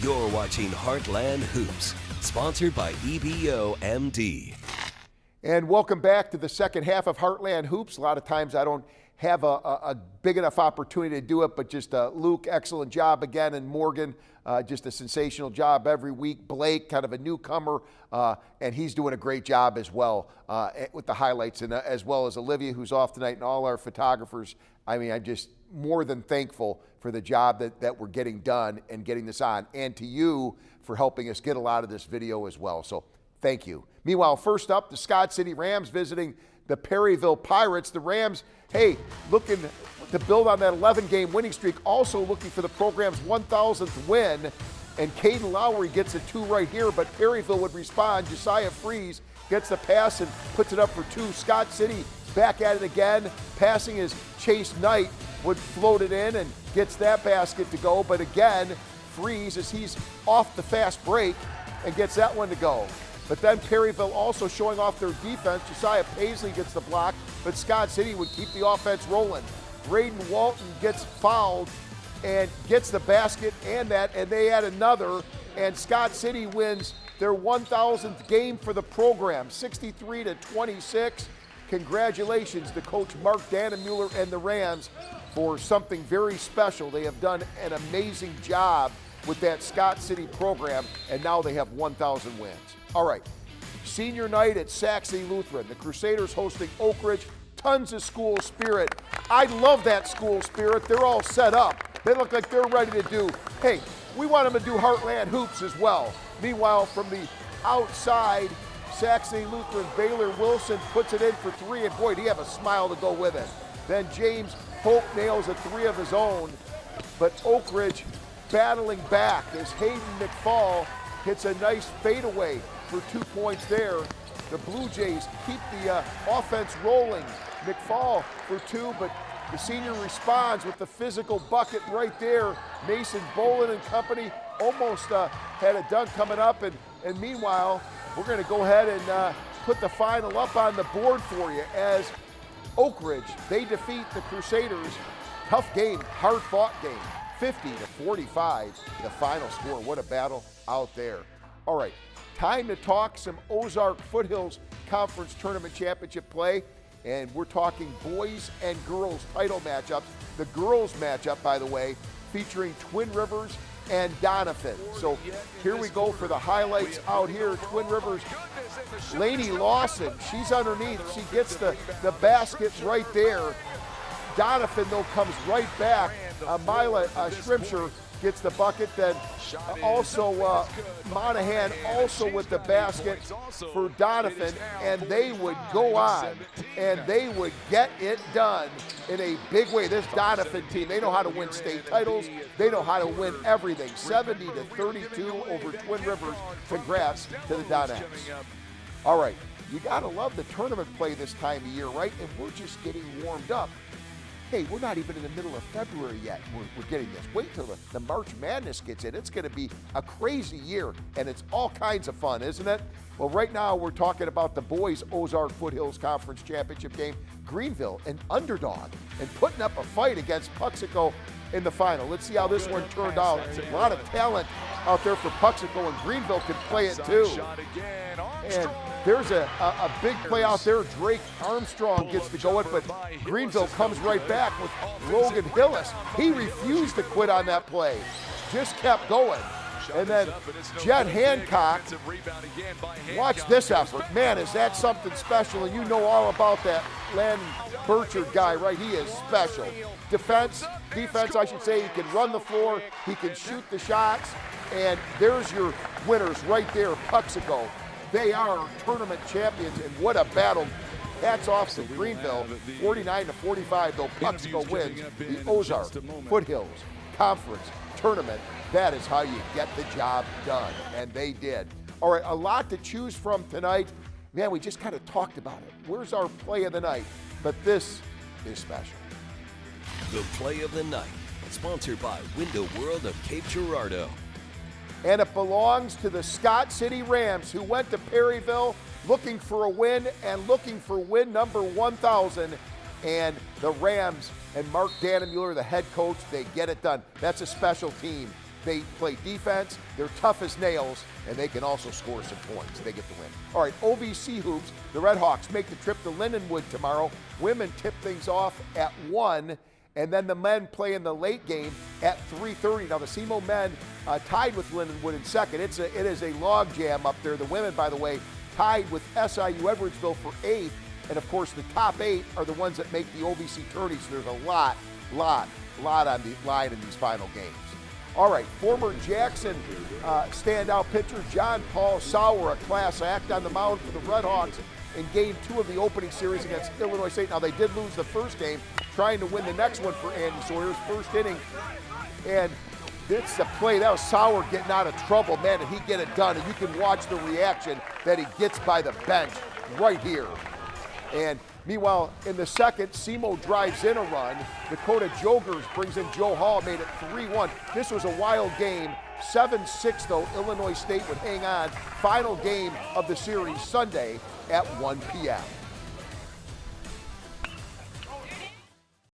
You're watching Heartland Hoops, sponsored by EBO MD. And welcome back to the second half of Heartland Hoops. A lot of times I don't have a big enough opportunity to do it, but just Luke, excellent job again, and Morgan, just a sensational job every week. Blake, kind of a newcomer, and he's doing a great job as well with the highlights, and as well as Olivia, who's off tonight, and all our photographers. I mean, I'm just more than thankful for the job that we're getting done and getting this on, and to you for helping us get a lot of this video as well. So thank you. Meanwhile, first up, the Scott City Rams visiting the Perryville Pirates. The Rams, hey, looking to build on that 11-game winning streak, also looking for the program's 1,000th win. And Caden Lowry gets a 2 right here, but Perryville would respond. Josiah Freeze gets the pass and puts it up for 2. Scott City back at it again. Passing is Chase Knight, would float it in and gets that basket to go. But again, Freeze, as he's off the fast break, and gets that one to go. But then Perryville also showing off their defense. Josiah Paisley gets the block, but Scott City would keep the offense rolling. Braden Walton gets fouled and gets the basket and they add another, and Scott City wins their 1,000th game for the program, 63-26. Congratulations to Coach Mark Dannemuller and the Rams for something very special. They have done an amazing job with that Scott City program, and now they have 1,000 wins. All right, senior night at Saxony Lutheran. The Crusaders hosting Oak Ridge. Tons of school spirit. I love that school spirit. They're all set up. They look like they're ready to do, hey, we want them to do Heartland Hoops as well. Meanwhile, from the outside, Saxony Lutheran, Baylor Wilson puts it in for 3, and boy, do you have a smile to go with it. Then James Hope nails a 3 of his own, but Oak Ridge battling back as Hayden McFall hits a nice fadeaway for 2 points there. The Blue Jays keep the offense rolling. McFall for 2, but the senior responds with the physical bucket right there. Mason Bolin and company almost had a dunk coming up, and meanwhile, we're going to go ahead and put the final up on the board for you as Oak Ridge, they defeat the Crusaders. Tough game, hard-fought game, 50-45, the final score. What a battle out there. All right, time to talk some Ozark Foothills Conference Tournament Championship play, and we're talking boys and girls title matchups. The girls matchup, by the way, featuring Twin Rivers and Donovan. So here we go for the highlights out here. Twin Rivers, Lainey Lawson, she's underneath. She gets the basket right there. Donovan, though, comes right back. Mila Shrimsher gets the bucket. Then also Monahan also with the basket for Donovan. And they would go on, and they would get it done in a big way. This Donovan team, they know how to win state titles. They know how to win everything. 70-32 over Twin Rivers. Congrats to the Donats. All right, you got to love the tournament play this time of year, right? And we're just getting warmed up. Hey, we're not even in the middle of February yet. We're getting this. Wait till the March Madness gets in. It's going to be a crazy year, and it's all kinds of fun, isn't it? Well, right now we're talking about the boys Ozark Foothills Conference Championship game. Greenville, an underdog, and putting up a fight against Puxico in the final. Let's see how this one turned out. A lot of talent out there for Puxico, and Greenville can play it too. And there's a big play out there. Drake Armstrong gets to go it, but Greenville comes right back with Logan Hillis. He refused to quit on that play, just kept going. And then Jet Hancock, watch this effort. Man, is that something special, and you know all about that Landon Burchard guy, right? He is special. Defense, I should say, he can run the floor, he can shoot the shots, and there's your winners right there, Puxico. They are tournament champions, and what a battle. Hats off to Greenville, 49-45, though Puxico wins the Ozark Foothills Conference Tournament. That is how you get the job done, and they did. All right, a lot to choose from tonight. Man, we just kind of talked about it. Where's our play of the night? But this is special. The play of the night, sponsored by Window World of Cape Girardeau. And it belongs to the Scott City Rams, who went to Perryville looking for a win and looking for win number 1,000. And the Rams and Mark Dannemuller, the head coach, they get it done. That's a special team. They play defense, they're tough as nails, and they can also score some points. They get the win. All right, OVC Hoops, the Red Hawks make the trip to Lindenwood tomorrow. Women tip things off at 1, and then the men play in the late game at 3:30. Now, the SEMO men tied with Lindenwood in second. It is a log jam up there. The women, by the way, tied with SIU Edwardsville for 8th, and of course, the top 8 are the ones that make the OVC tourney, so there's a lot on the line in these final games. All right, former Jackson standout pitcher John Paul Sauer, a class act on the mound for the Red Hawks in Game 2 of the opening series against Illinois State. Now, they did lose the first game, trying to win the next one for Andy Sawyer's first inning. And it's a play. That was Sauer getting out of trouble, man, and he get it done. And you can watch the reaction that he gets by the bench right here. And meanwhile, in the second, SEMO drives in a run. Dakota Jogers brings in Joe Hall, made it 3-1. This was a wild game. 7-6, though, Illinois State would hang on. Final game of the series Sunday at 1 p.m.